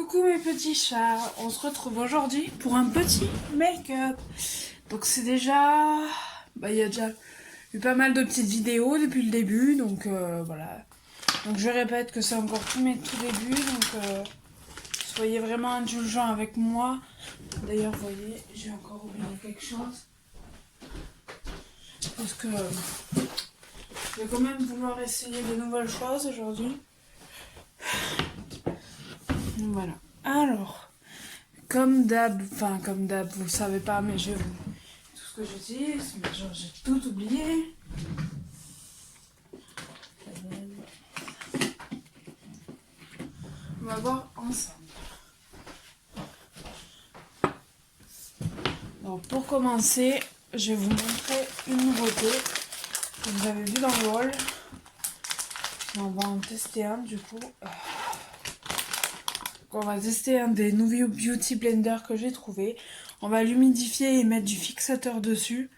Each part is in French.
Coucou mes petits chats, on se retrouve aujourd'hui pour un petit make-up. Donc c'est déjà... il y a déjà eu pas mal de petites vidéos depuis le début, donc voilà. Donc je répète que c'est encore tout début, donc soyez vraiment indulgents avec moi. D'ailleurs, vous voyez, j'ai encore oublié quelque chose. Parce que je vais quand même vouloir essayer de nouvelles choses aujourd'hui. Voilà. Alors... comme d'hab, vous le savez pas, mais je vous tout ce que j'utilise, mais genre j'ai tout oublié. On va voir ensemble. Donc pour commencer, je vais vous montrer une nouveauté que vous avez vu dans le haul. On va en tester un du coup. On va tester un des nouveaux Beauty Blender que j'ai trouvé. On va l'humidifier et mettre du fixateur dessus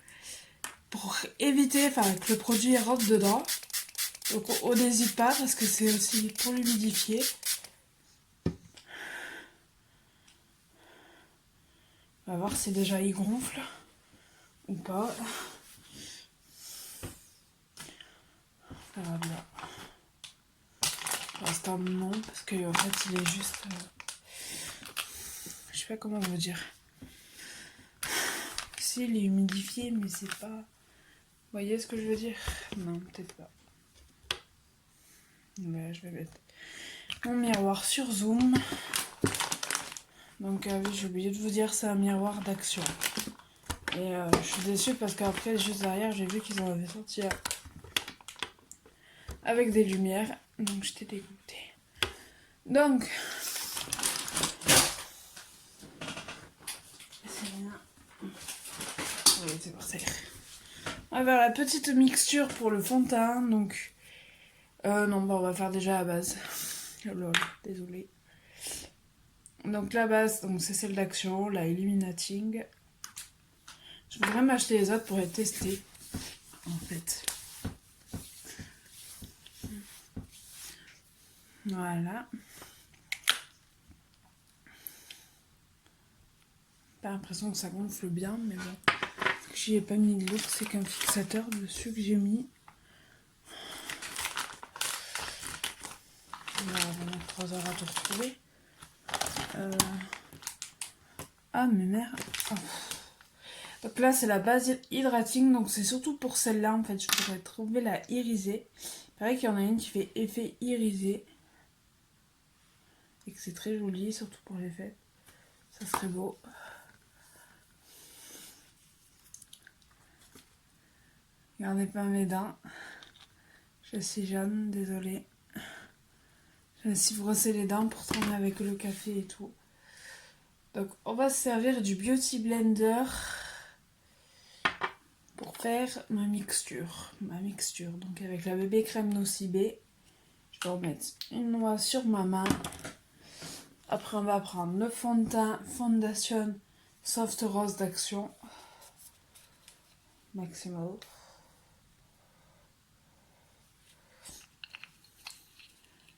pour éviter que le produit rentre dedans. Donc on n'hésite pas parce que c'est aussi pour l'humidifier. On va voir si déjà il gonfle ou pas. Ça va bien. Pour l'instant non, parce que en fait il est juste... je sais pas comment vous dire. Si, il est humidifié, mais c'est pas... Vous voyez ce que je veux dire? Non, peut-être pas. Là, je vais mettre mon miroir sur zoom. Donc oui, j'ai oublié de vous dire, c'est un miroir d'action. Et je suis déçue parce qu'après, juste derrière, j'ai vu qu'ils en avaient sorti avec des lumières. Donc j'étais dégoûtée. Donc... c'est rien. Oui, c'est parti. On va faire la petite mixture pour le fond de teint. Donc... non, on va faire déjà la base. Oh lol, désolée. Donc la base, c'est celle d'action, la Illuminating. Je voudrais m'acheter les autres pour les tester, en fait. Voilà. Pas l'impression que ça gonfle bien, mais bon. J'y ai pas mis de l'autre, c'est qu'un fixateur dessus que j'ai mis. On va mettre 3 heures à tout retrouver. Ah mais merde. Oh. Donc là c'est la base hydrating, donc c'est surtout pour celle-là en fait, je voudrais trouver la irisée. Il paraît qu'il y en a une qui fait effet irisé. Et que c'est très joli, surtout pour les fêtes. Ça serait beau. Regardez pas mes dents. Je suis jeune, désolée. Je me suis brossé les dents pour tourner avec le café et tout. Donc on va se servir du Beauty Blender pour faire ma mixture. Donc avec la bébé crème Nocibé, je vais remettre une noix sur ma main. Après on va prendre le fond de teint Foundation Soft Rose d'Action. Maximal.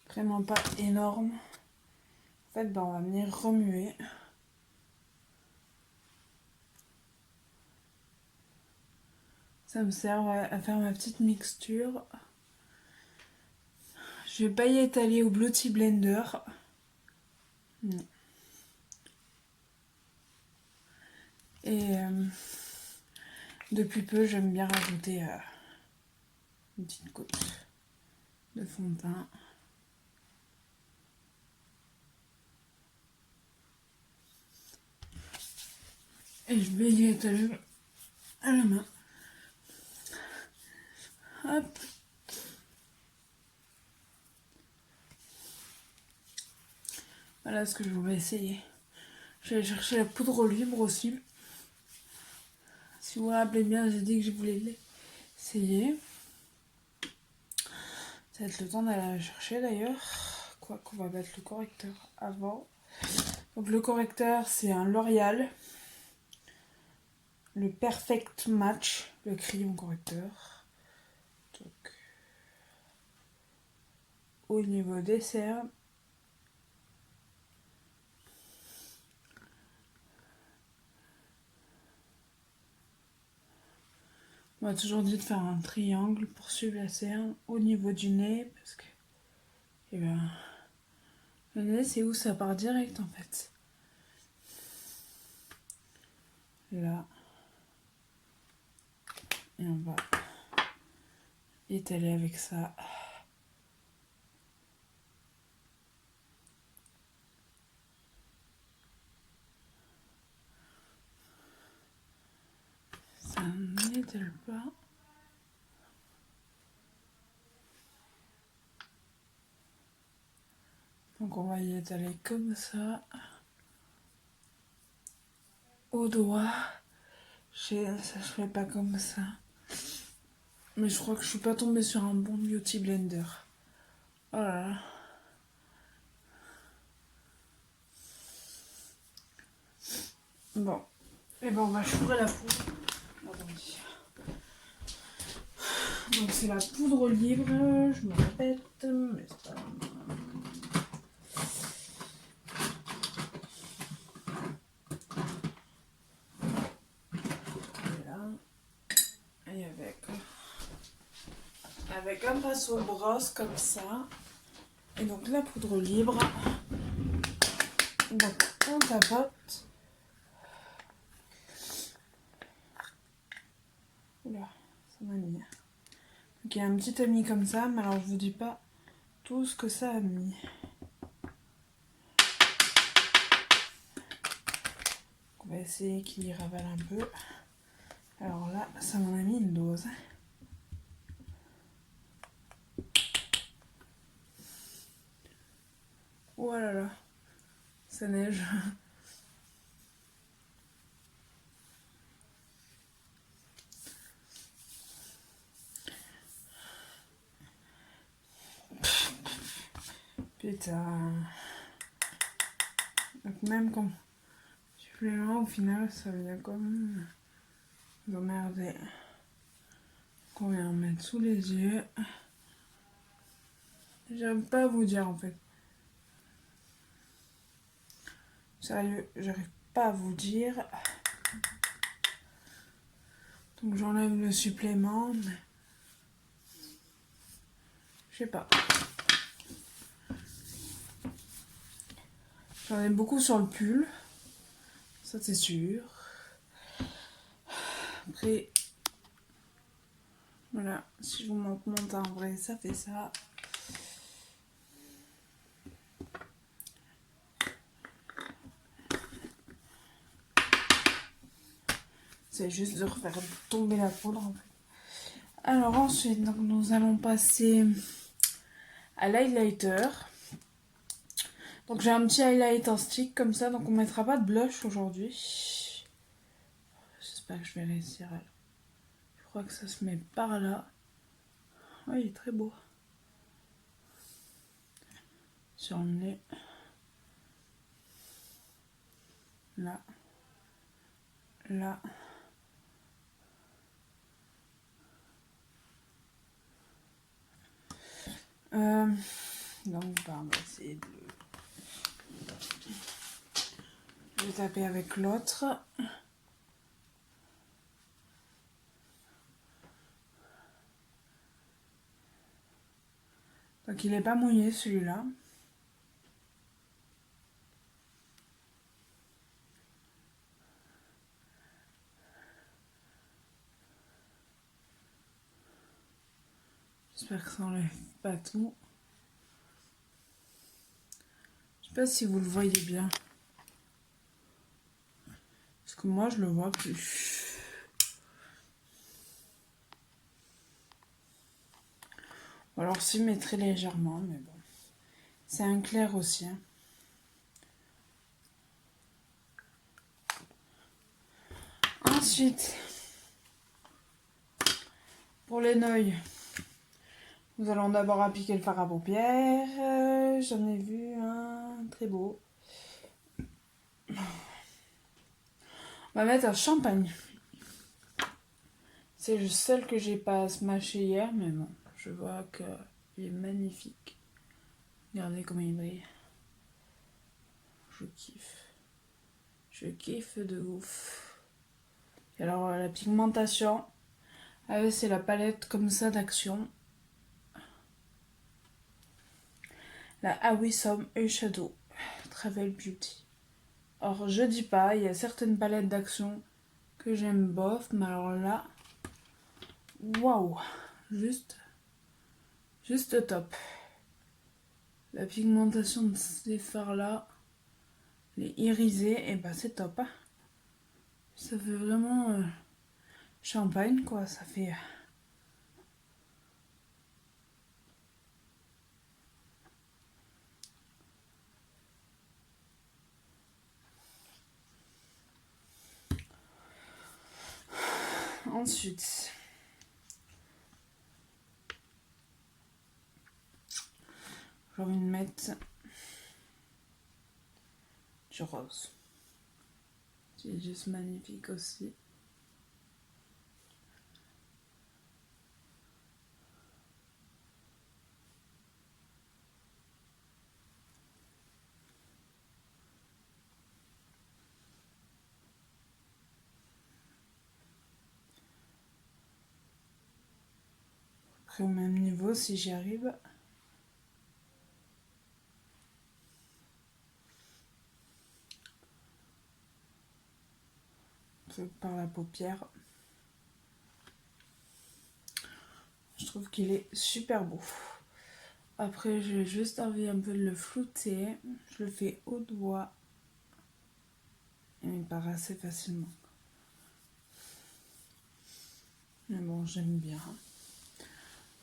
Vraiment pas énorme. En fait, on va venir remuer. Ça me sert à faire ma petite mixture. Je vais pas y étaler au Beauty Blender. Non. Et depuis peu, j'aime bien rajouter une petite goutte de fond de teint. Et je vais y étaler à la main. Hop. Voilà ce que je vais essayer. Je vais chercher la poudre libre aussi. Si vous vous rappelez bien, j'ai dit que je voulais l'essayer. Ça va être le temps d'aller la chercher d'ailleurs. Quoi qu'on va mettre le correcteur avant. Donc le correcteur, c'est un L'Oréal. Le Perfect Match, le crayon correcteur. Donc, au niveau des cernes, On m'a toujours dit de faire un triangle pour suivre la cerne au niveau du nez parce que le nez c'est où ça part direct en fait. Là. Et on va étaler avec ça. Ça n'étale pas. Donc on va y étaler comme ça. Au doigt. Ça se fait pas comme ça. Mais je crois que je suis pas tombée sur un bon beauty blender. Oh là là. Bon. Et ben on va chourer la poudre. Attendez. Donc c'est la poudre libre, je me répète, mais c'est pas... Voilà. Et avec un pinceau brosse comme ça. Et donc la poudre libre. Donc on tapote. Oula, ça m'a mis. Donc il y a un petit tamis comme ça, mais alors je vous dis pas tout ce que ça a mis. On va essayer qu'il y ravale un peu. Alors là, ça m'en a mis une dose. Oh là là, ça neige. Putain. Donc même quand je fais loin, au final, ça vient comme m'emmerder. Qu'on vient en mettre sous les yeux. J'arrive pas à vous dire en fait. Sérieux, j'arrive pas à vous dire. Donc j'enlève le supplément, mais je sais pas. J'en ai beaucoup sur le pull, ça c'est sûr. Après, voilà, si je vous montre mon teint en vrai, ça fait ça. C'est juste de refaire tomber la poudre en fait. Alors ensuite, donc, nous allons passer à l'highlighter. Donc j'ai un petit highlight en stick comme ça, donc on mettra pas de blush aujourd'hui. J'espère que je vais réussir. Je crois que ça se met par là. Oh, il est très beau. Sur le nez. Là. Là. Donc on va essayer de... Je vais taper avec l'autre. Donc il n'est pas mouillé celui-là. J'espère que ça enlève pas tout. Je sais pas si vous le voyez bien. Parce que moi je le vois plus. Ou alors s'y mettrait légèrement, mais bon. C'est un clair aussi. Hein. Ensuite, pour les nouilles, nous allons d'abord appliquer le fard à paupières. J'en ai vu un très beau. On va mettre un champagne. C'est le seul que j'ai pas smashé hier, mais bon, je vois qu'il est magnifique. Regardez comment il brille. Je kiffe. Je kiffe de ouf. Et alors la pigmentation, Ah ouais, c'est la palette comme ça d'Action. La Awisom Eyeshadow Travel Beauty. Or, je dis pas, il y a certaines palettes d'Action que j'aime bof, mais alors là, waouh, juste top. La pigmentation de ces fards là, les irisés, et bah c'est top. Hein. Ça fait vraiment champagne quoi, ça fait. Ensuite, j'ai envie de mettre du rose. C'est juste magnifique aussi. Après au même niveau si j'y arrive. Par la paupière. Je trouve qu'il est super beau. Après, j'ai juste envie un peu de le flouter. Je le fais au doigt. Et il part assez facilement. Mais bon, j'aime bien.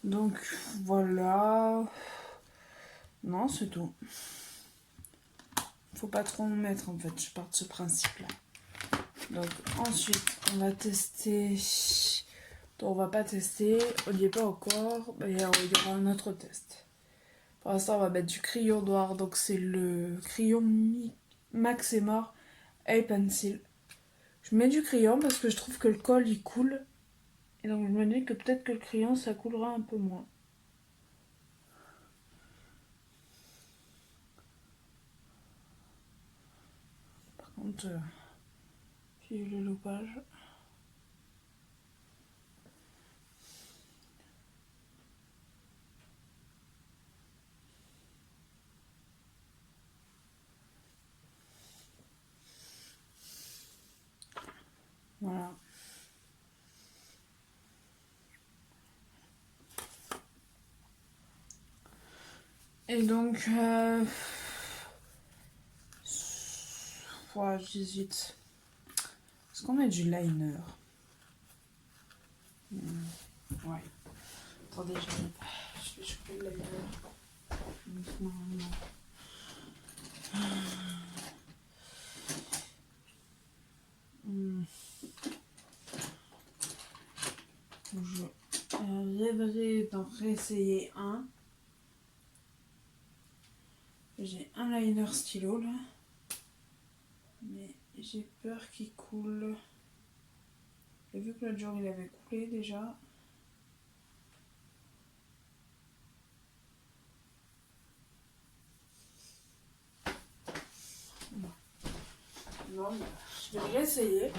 Donc, voilà. Non, c'est tout. Faut pas trop en mettre, en fait. Je pars de ce principe-là. Donc, ensuite, on va tester... Donc, on va pas tester. On n'y est pas encore. Il y aura un autre test. Pour l'instant, on va mettre du crayon noir. Donc, c'est le crayon Max et Mort Eye Pencil. Je mets du crayon parce que je trouve que le col, il coule. Et donc, je me dis que peut-être que le crayon, ça coulera un peu moins. Par contre, puis le loupage. Voilà. Et donc, voilà, j'hésite. Est-ce qu'on met du liner? Ouais. Attendez, je vais choper le liner. Doucement, non. Je rêverais d'en réessayer un. J'ai un liner stylo là. Mais j'ai peur qu'il coule. Et vu que l'autre jour il avait coulé déjà. Non, mais je vais réessayer.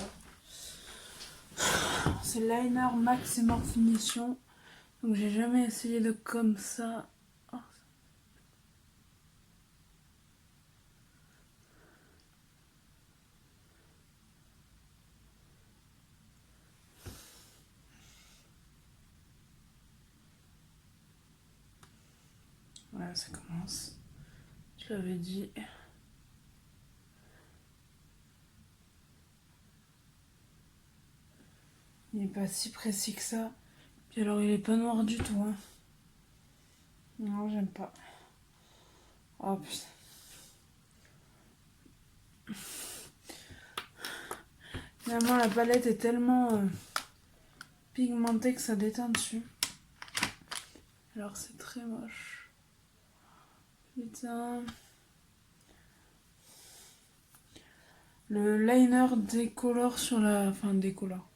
C'est liner Max et Mort Finition. Donc j'ai jamais essayé de comme ça. Oh. Voilà, ça commence. Je l'avais dit. Il n'est pas si précis que ça. Puis alors il est pas noir du tout. Hein. Non, j'aime pas. Oh putain. Finalement la palette est tellement pigmentée que ça déteint dessus. Alors c'est très moche. Putain. Le liner décolore sur la... Enfin décolore.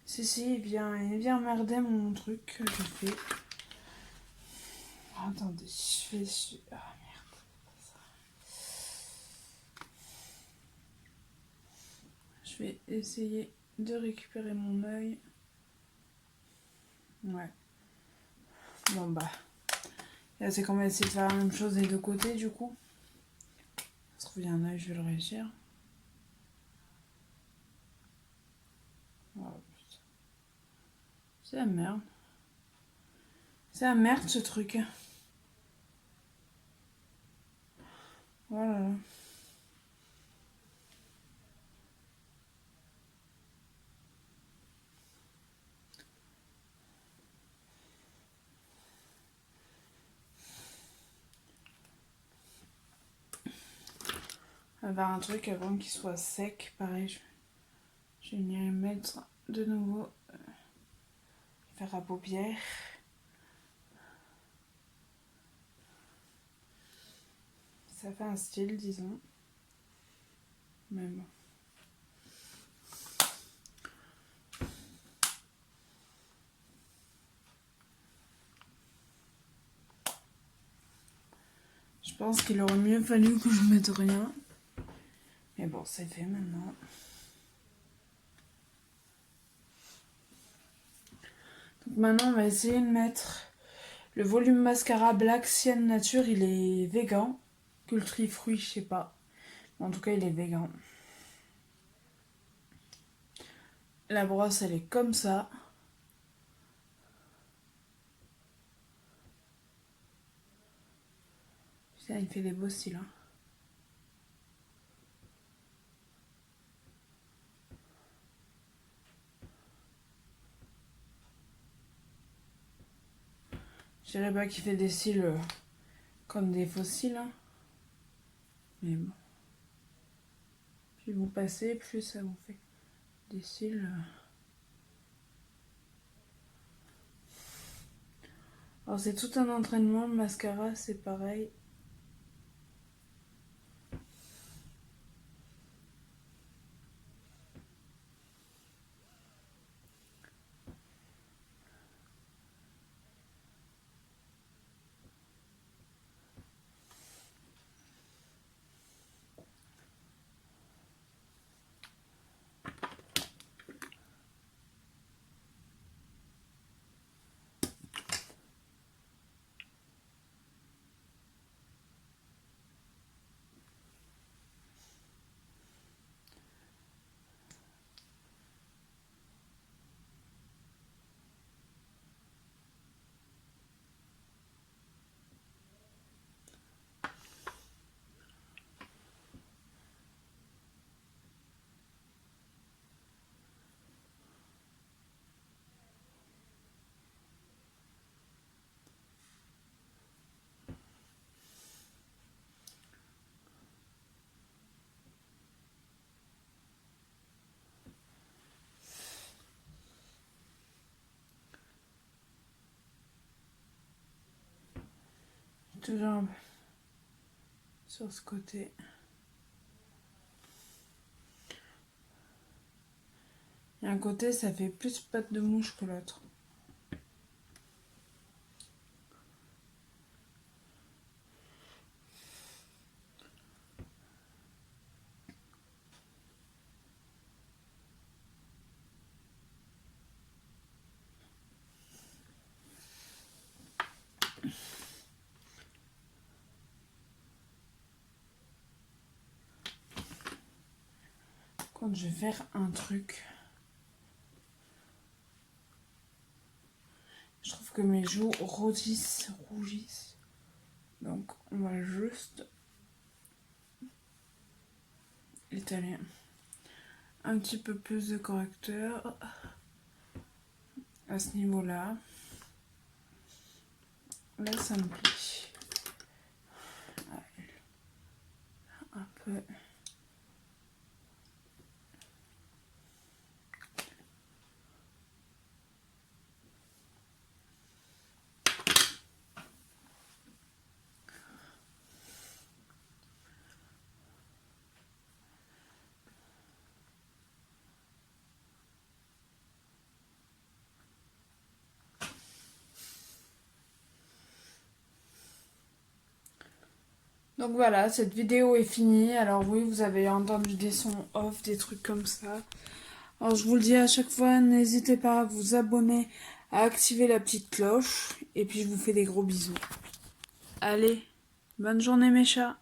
Si, il vient emmerder mon truc que j'ai fait. Attendez, je fais... Ah merde. Je vais essayer de récupérer mon œil. Ouais. Bon bah. Là c'est qu'on va essayer de faire la même chose des deux côtés du coup. Ça se trouve il y a un œil, je vais le réussir. Oh, c'est la merde. C'est la merde ce truc. Voilà. On va faire un truc avant qu'il soit sec. Pareil, je vais venir mettre de nouveau. Faire à paupières. Ça fait un style, disons. Mais bon. Je pense qu'il aurait mieux fallu que je mette rien. Mais bon, c'est fait maintenant. Donc maintenant, on va essayer de mettre le volume mascara Black Sienne Nature. Il est vegan. Culture fruit, je sais pas. En tout cas, il est vegan. La brosse, elle est comme ça. Putain, il fait des beaux styles. Hein. Je dirais pas qu'il fait des cils comme des fossiles. Hein. Mais bon. Plus vous passez, plus ça vous fait des cils. Alors c'est tout un entraînement. Le mascara, c'est pareil. Toujours sur ce côté. Et un côté, ça fait plus patte de mouche que l'autre. Quand je vais faire un truc, je trouve que mes joues rougissent. Donc on va juste étaler un petit peu plus de correcteur à ce niveau-là. Là, ça me plaît. Un peu. Donc voilà, cette vidéo est finie. Alors oui, vous avez entendu des sons off, des trucs comme ça. Alors je vous le dis à chaque fois, n'hésitez pas à vous abonner, à activer la petite cloche. Et puis je vous fais des gros bisous. Allez, bonne journée mes chats.